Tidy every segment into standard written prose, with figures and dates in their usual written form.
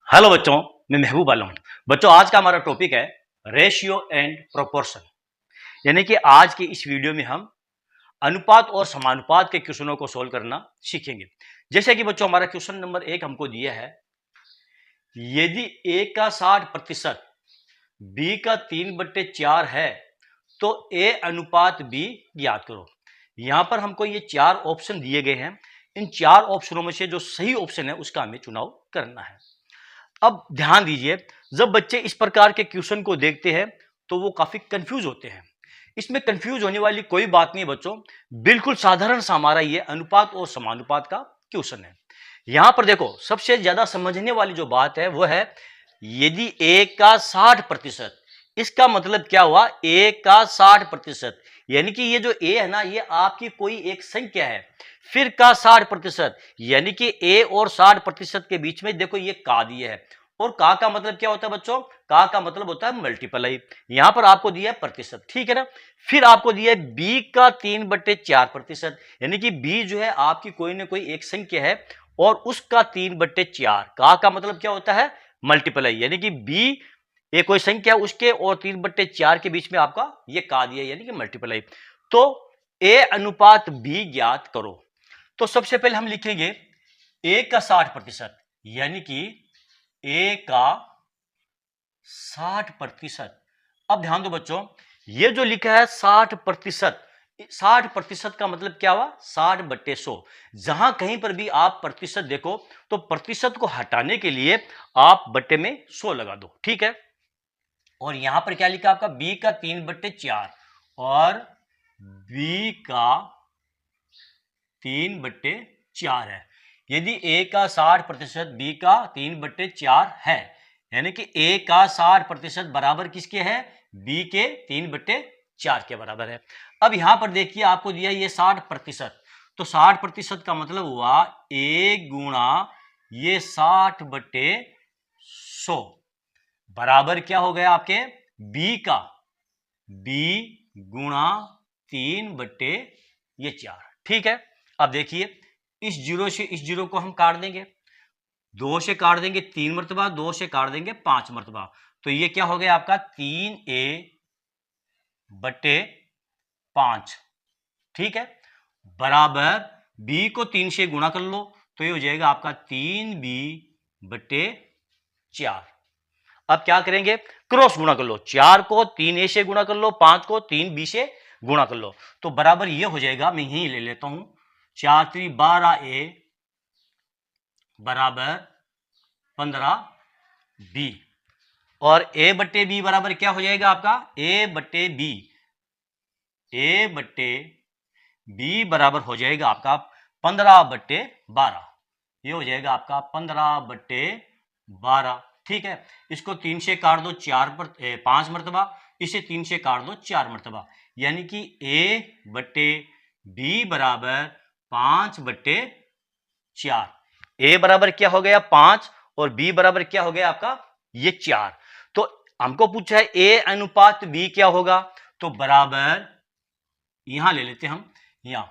Hello बच्चों, मैं महबूब आलम। बच्चों, आज का हमारा टॉपिक है रेशियो एंड प्रोपोर्शन। यानी कि आज की इस वीडियो में हम अनुपात और समानुपात के क्वेश्चनों को सोल्व करना सीखेंगे। जैसे कि बच्चों, हमारा क्वेश्चन नंबर 1 हमको दिया है, यदि a का 60% b का 3/4 है तो a अनुपात b ज्ञात करो। यहां पर हमको ये 4 ऑप्शन दिए गए हैं। इन 4 ऑप्शनों में से जो सही ऑप्शन है उसका हमें चुनाव करना है। अब ध्यान दीजिए, जब बच्चे इस प्रकार के क्वेश्चन को देखते हैं तो वो काफी कंफ्यूज होते हैं। इसमें कंफ्यूज होने वाली कोई बात नहीं बच्चों, बिल्कुल साधारण सा हमारा ये अनुपात और समानुपात का क्वेश्चन है। यहां पर देखो, सबसे ज्यादा समझने वाली जो बात है वो है, यदि a का 60%, इसका मतलब क्या हुआ, a का 60%, यानी कि ये जो a है ना, ये आपकी कोई एक संख्या है। फिर का 60%, यानी कि a और 60% के बीच में देखो ये का दिया है। और का मतलब क्या होता है बच्चों, का मतलब होता है मल्टीप्लाई। यहां पर आपको दिया है प्रतिशत, ठीक है ना। फिर आपको दिया है b का 3/4%, यानी कि b जो है आपकी कोई ना कोई एक संख्या है और उसका 3/4। का मतलब क्या होता है, मल्टीप्लाई, यानी कि b ये कोई संख्या उसके और 3/4 के बीच में आपका ये का दिया, यानी कि मल्टीप्लाई। तो a अनुपात b ज्ञात करो। तो सबसे पहले हम लिखेंगे a का 60%, यानी कि a का 60%। अब ध्यान दो बच्चों, ये जो लिखा है 60%, 60% का मतलब क्या हुआ, 60/100। जहां कहीं पर भी आप प्रतिशत देखो तो प्रतिशत को हटाने के लिए आप बट्टे में 100 लगा दो, ठीक है। और यहां पर क्या लिखा आपका, b का 3/4 और b का 3/4 है। यदि a का 60%, b का 3/4 है, यानी कि a का 60% बराबर किसके है, b के 3/4 के बराबर है। अब यहां पर देखिए आपको दिया ये 60%, तो 60% का मतलब हुआ a गुणा ये 60/100 बराबर क्या हो गया आपके, b का b गुणा 3/4, ठीक है। अब देखिए, इस जीरो से इस जीरो को हम काट देंगे, 2 से काट देंगे 3 मरतबा, 2 से काट देंगे 5 मरतबा, तो ये क्या हो गया आपका 3a/5, ठीक है। बराबर b को 3 से गुणा कर लो तो ये हो जाएगा आपका 3b/4। अब क्या करेंगे, क्रॉस गुणा कर लो, 4 को 3a से गुणा कर लो, 5 को 3b से गुणा कर लो, तो बराबर ये हो जाएगा, मैं यही ले लेता हूं, 4 3 12a बराबर 15b। और a/b बराबर क्या हो जाएगा आपका, a/b बराबर हो जाएगा आपका 15/12। ये हो जाएगा आपका 15/12, ठीक है। इसको 3 से काट दो 5 मरतबा, इसे 3 से काट दो 4 मरतबा, यानी कि a/b बराबर 5/4। a बराबर क्या हो गया 5 और b बराबर क्या हो गया आपका ये 4। तो हमको पूछा है a अनुपात b क्या होगा, तो बराबर यहां ले लेते हम, यहां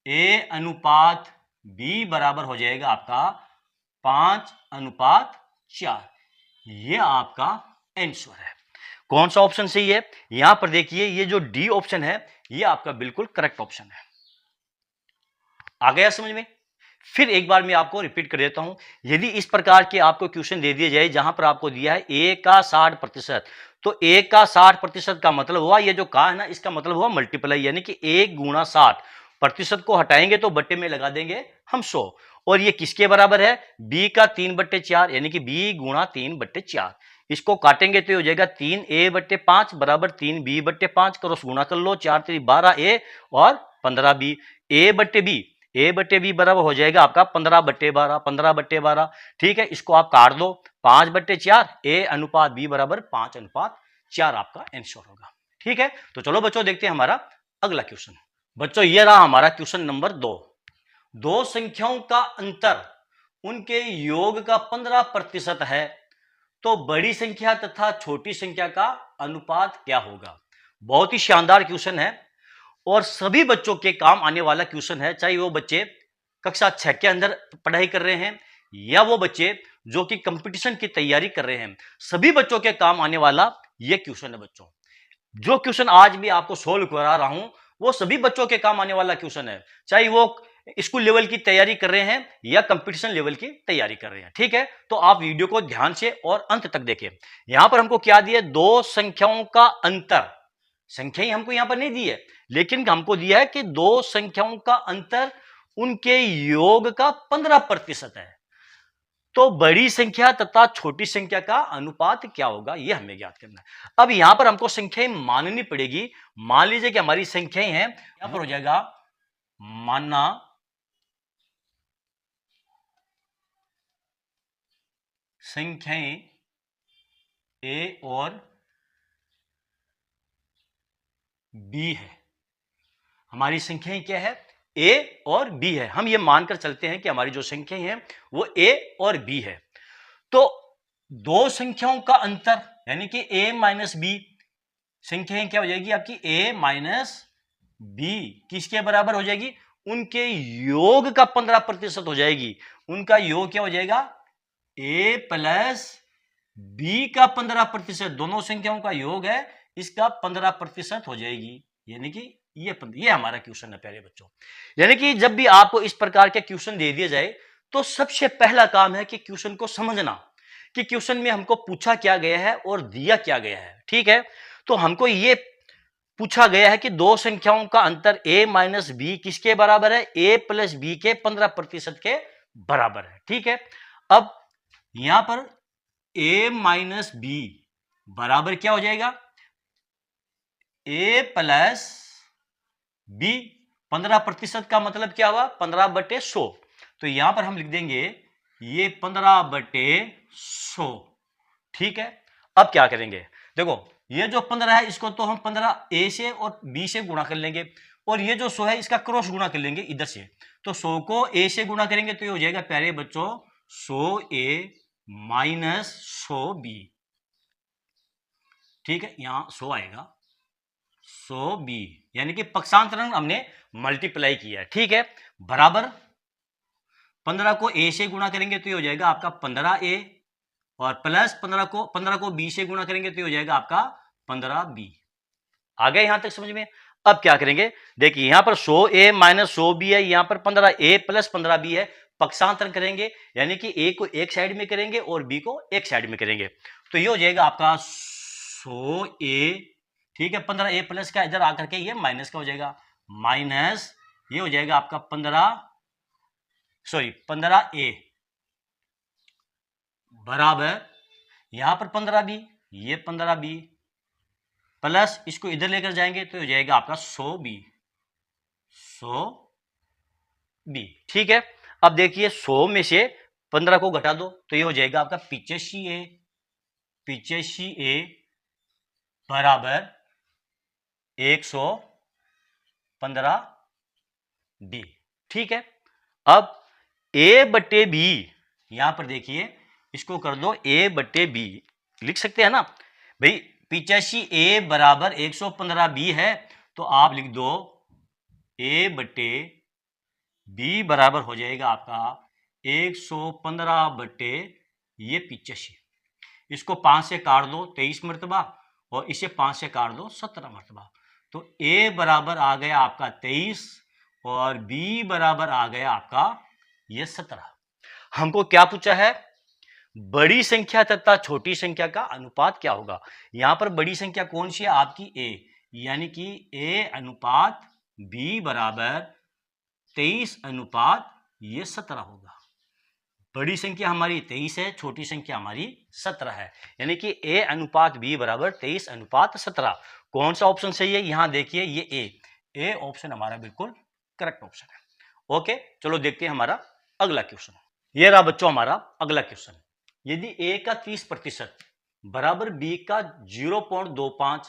a अनुपात b बराबर हो जाएगा आपका 5/4। ये आपका आंसर है। कौन सा ऑप्शन सही है, यहां पर देखिए ये जो डी ऑप्शन है ये आपका बिल्कुल करेक्ट ऑप्शन है। आ गया समझ में। फिर एक बार मैं आपको रिपीट कर देता हूं, यदि इस प्रकार के आपको क्वेश्चन दे दिए जाए जहां पर आपको दिया है a का 60%, तो a का 60% का मतलब हुआ, ये जो का है ना इसका मतलब हुआ मल्टीप्लाई, यानी कि 1 गुणा 60, प्रतिशत को हटाएंगे तो बट्टे में लगा देंगे हम 100। और ये किसके बराबर है, b का 3/4, यानी कि b गुणा 3/4। इसको काटेंगे तो हो जाएगा 3a/5 बराबर 3b/5, क्रॉस गुणा कर लो, 4 3 12a और 15b। a/b बराबर हो जाएगा आपका 15/12, 15/12, ठीक है। इसको आप काट दो, 5/4, a अनुपात b बराबर 5/4 आपका आंसर होगा, ठीक है। तो चलो बच्चों देखते हैं हमारा अगला क्वेश्चन। बच्चों ये रहा हमारा क्वेश्चन नंबर 2। दो संख्याओं का अंतर उनके योग का 15% है, तो बड़ी संख्या तथा छोटी संख्या का अनुपात क्या होगा। बहुत ही शानदार क्वेश्चन है और सभी बच्चों के काम आने वाला क्वेश्चन है, चाहे वो बच्चे कक्षा 6 के अंदर पढ़ाई कर रहे हैं या वो बच्चे जो कि कंपटीशन की तैयारी कर रहे हैं, सभी बच्चों के काम आने वाला ये क्वेश्चन है बच्चों। जो क्वेश्चन आज भी आपको सोल्व करा रहा हूं वो सभी बच्चों के काम आने वाला क्वेश्चन है, चाहे वो स्कूल लेवल की तैयारी कर रहे हैं या कंपटीशन लेवल की तैयारी कर रहे हैं। ठीक है, तो आप वीडियो को ध्यान से और अंत तक देखें। यहां पर हमको क्या दिया, दो संख्याओं का अंतर। संख्या ही हमको यहां पर नहीं दी है, लेकिन हमको दिया है कि दो संख्याओं का अंतर उनके योग का 15% है। तो बड़ी संख्या तथा छोटी संख्या का अनुपात क्या होगा, यह हमें ज्ञात करना है। अब यहां पर हमको संख्याएं माननी पड़ेगी। मान लीजिए कि हमारी संख्याएं हैं, यहां पर हो जाएगा मानना संख्याएं ए और बी है। हमारी संख्याएं क्या है, ए और बी है। हम ये मानकर चलते हैं कि हमारी जो संख्याएं हैं वो ए और बी है। तो दो संख्याओं का अंतर यानी कि a माइनस बी, संख्याएं क्या हो जाएगी आपकी, a माइनस बी किसके बराबर हो जाएगी, उनके योग का 15% हो जाएगी। उनका योग क्या हो जाएगा, a प्लस बी का 15%, दोनों संख्याओं का योग है, इसका 15% हो जाएगी। यानी कि ये हमारा क्वेश्चन है प्यारे बच्चों। यानी कि जब भी आपको इस प्रकार के क्वेश्चन दे दिया जाए तो सबसे पहला काम है कि क्वेश्चन को समझना कि क्वेश्चन में हमको पूछा क्या गया है और दिया क्या गया है। ठीक है, तो हमको ये पूछा गया है कि दो संख्याओं का अंतर a माइनस बी किसके बराबर है, a प्लस बी के 15% के बराबर है। ठीक है, अब यहां पर a माइनस बी बराबर क्या हो जाएगा, a प्लस बी। 15% का मतलब क्या हुआ, 15/100। तो यहां पर हम लिख देंगे ये 15/100। ठीक है, अब क्या करेंगे, देखो ये जो 15 है इसको तो हम 15 ए से और बी से गुणा कर लेंगे, और ये जो 100 है इसका क्रॉस गुणा कर लेंगे इधर से। तो 100 को ए से गुणा करेंगे तो ये हो जाएगा प्यारे बच्चों 100 ए माइनस 100 बी। ठीक है, यहां 100 आएगा 100 बी, यानी कि पक्षांतरण हमने मल्टीप्लाई किया। ठीक है, बराबर 15 को ए से गुणा करेंगे तो ये हो जाएगा आपका 15a, और प्लस 15 को बी से गुणा करेंगे तो ये हो जाएगा आपका 15b। आ गया यहां तक समझ में। अब क्या करेंगे, देखिए यहां पर 100a माइनस 100b है, यहां पर 15a प्लस 15b है, पक्षांतर करेंगे यानी कि a को एक साइड में करेंगे और b को एक साइड में करेंगे तो ये हो जाएगा आपका 100a। ठीक है, 15a प्लस का इधर आकर के ये माइनस का हो जाएगा, माइनस ये हो जाएगा आपका 15a बराबर यहां पर 15b, ये 15b प्लस इसको इधर लेकर जाएंगे तो हो जाएगा आपका 100b। ठीक है, अब देखिए 100 में से 15 को घटा दो तो ये हो जाएगा आपका 85a बराबर 115b। ठीक है, अब a बटे बी, यहां पर देखिए इसको कर दो a बटे बी, लिख सकते हैं ना भाई, 85a बराबर 115b है तो आप लिख दो a बटे बी बराबर हो जाएगा आपका 115 बटे ये 85। इसको 5 से काट दो 23 मरतबा, और इसे 5 से काट दो 17 मरतबा, तो a बराबर आ गया आपका 23 और b बराबर आ गया आपका ये 17। हमको क्या पूछा है, बड़ी संख्या तथा छोटी संख्या का अनुपात क्या होगा। यहां पर बड़ी संख्या कौन सी है आपकी a, यानी कि a अनुपात b बराबर 23 अनुपात ये 17 होगा। बड़ी संख्या हमारी 23 है, छोटी संख्या हमारी 17 है, यानी कि a अनुपात b बराबर 23 अनुपात 17। कौन सा ऑप्शन सही है, यहां देखिए ये a ऑप्शन हमारा बिल्कुल करेक्ट ऑप्शन है। ओके, चलो देखते हैं हमारा अगला क्वेश्चन। ये रहा बच्चों हमारा अगला क्वेश्चन। यदि a का 30% बराबर b का 0.25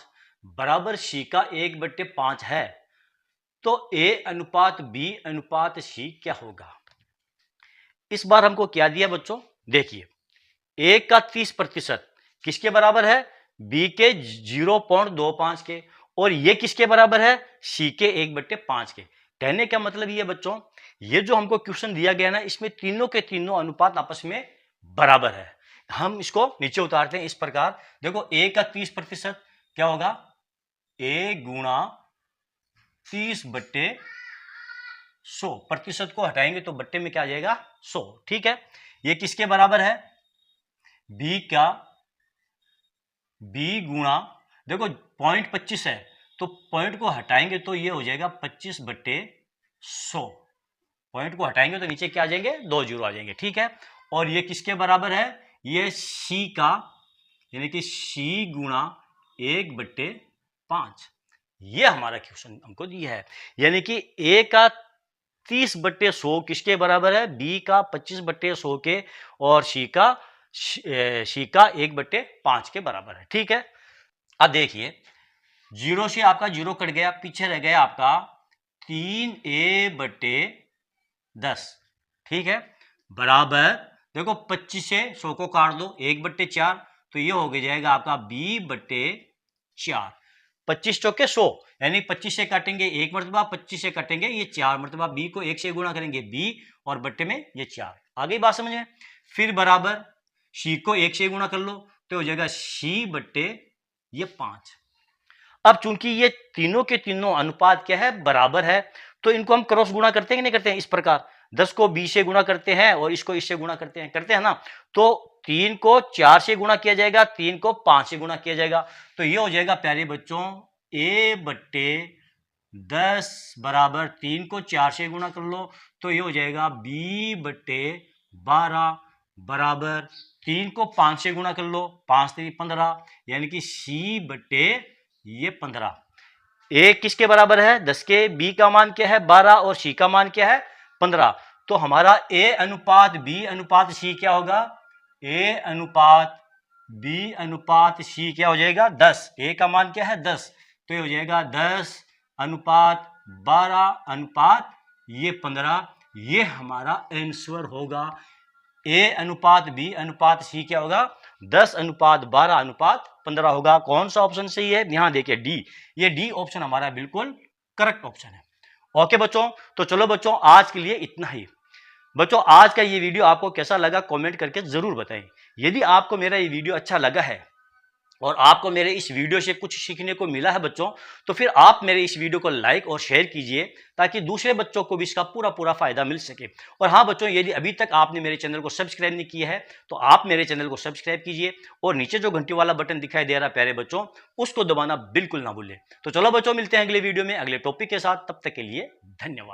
बराबर c का 1/5 है तो a अनुपात b अनुपात c क्या होगा। इस बार हमको क्या दिया बच्चों, देखिए a का 30% किसके बराबर है, b के 0.25 के, और ये किसके बराबर है, c के 1/5 के। कहने का मतलब ये बच्चों ये जो हमको क्वेश्चन दिया गया ना, इसमें तीनों के तीनों अनुपात आपस में बराबर है। हम इसको नीचे उतारते हैं इस प्रकार। देखो a का 30% क्या होगा, a गुणा 30/100। प्रतिशत को हटाएंगे तो बट्टे में क्या आ जाएगा, 100। ठीक है, ये किसके बराबर है, b गुणा, देखो पॉइंट 25 है तो पॉइंट को हटाएंगे तो ये हो जाएगा 25/100। पॉइंट को हटाएंगे तो नीचे क्या आ जाएंगे, 2 जीरो आ जाएंगे। ठीक है, और ये किसके बराबर है, ये c का, यानी कि c गुणा 1/5। ये हमारा क्वेश्चन हमको दिया है, यानी कि a का 30/100 किसके बराबर है, b का 25/100 के, और c का 1/5 के बराबर है। ठीक है, अब देखिए, जीरो से आपका जीरो कट गया, पीछे रह गया आपका 3a/10। ठीक है, बराबर, देखो 25 से 100 को काट दो, 1/4, तो ये हो गया जाएगा आपका b/4। 25 चौके 100, यानी 25 से काटेंगे 1 मरतबा, 25 से काटेंगे ये 4 मरतबा, b को 1 से गुणा करेंगे b, और बट्टे में ये 4। आगे बात समझ में। फिर बराबर c को 1 से गुणा कर लो तो हो जाएगा c/5। अब चूंकि ये तीनों के तीनों अनुपात क्या है, बराबर है, तो इनको हम क्रॉस गुणा करते हैं कि नहीं करते हैं, इस प्रकार 10 को 20 से गुणा करते हैं और इसको इससे गुणा करते हैं ना। तो 3 को 4 से गुणा किया जाएगा, 3 को 5 से गुणा किया जाएगा, तो ये हो जाएगा प्यारे बच्चों a/10 बराबर 3 को 4 से गुणा कर लो तो ये हो जाएगा b/12 बराबर 3 को 5 से गुणा कर लो, 5 3 15, यानी कि c/15। a किसके बराबर है, 10 के, b का मान क्या है 12, और c का मान क्या है 15। तो हमारा a अनुपात b अनुपात c क्या होगा, a अनुपात b अनुपात c क्या हो जाएगा 10। a का मान क्या है 10, तो ये हो जाएगा 10/12/15, ये हमारा आंसर होगा। a अनुपात b अनुपात c क्या होगा, 10/12/15 होगा। कौन सा ऑप्शन सही है, यहां देखिए डी, ये डी ऑप्शन हमारा बिल्कुल करेक्ट ऑप्शन है। ओके बच्चों, तो चलो बच्चों आज के लिए इतना ही। बच्चों आज का ये वीडियो आपको कैसा लगा कमेंट करके जरूर बताएं। यदि आपको मेरा ये वीडियो अच्छा लगा है और आपको मेरे इस वीडियो से कुछ सीखने को मिला है बच्चों, तो फिर आप मेरे इस वीडियो को लाइक और शेयर कीजिए ताकि दूसरे बच्चों को भी इसका पूरा फायदा मिल सके। और हाँ बच्चों, यदि अभी तक आपने मेरे चैनल को सब्सक्राइब नहीं किया है तो आप मेरे चैनल को सब्सक्राइब कीजिए, और नीचे जो घंटी वाला बटन दिखाई दे रहा है प्यारे बच्चों, उसको दबाना बिल्कुल ना भूलें। तो चलो बच्चों, मिलते हैं अगले वीडियो में अगले टॉपिक के साथ, तब तक के लिए धन्यवाद।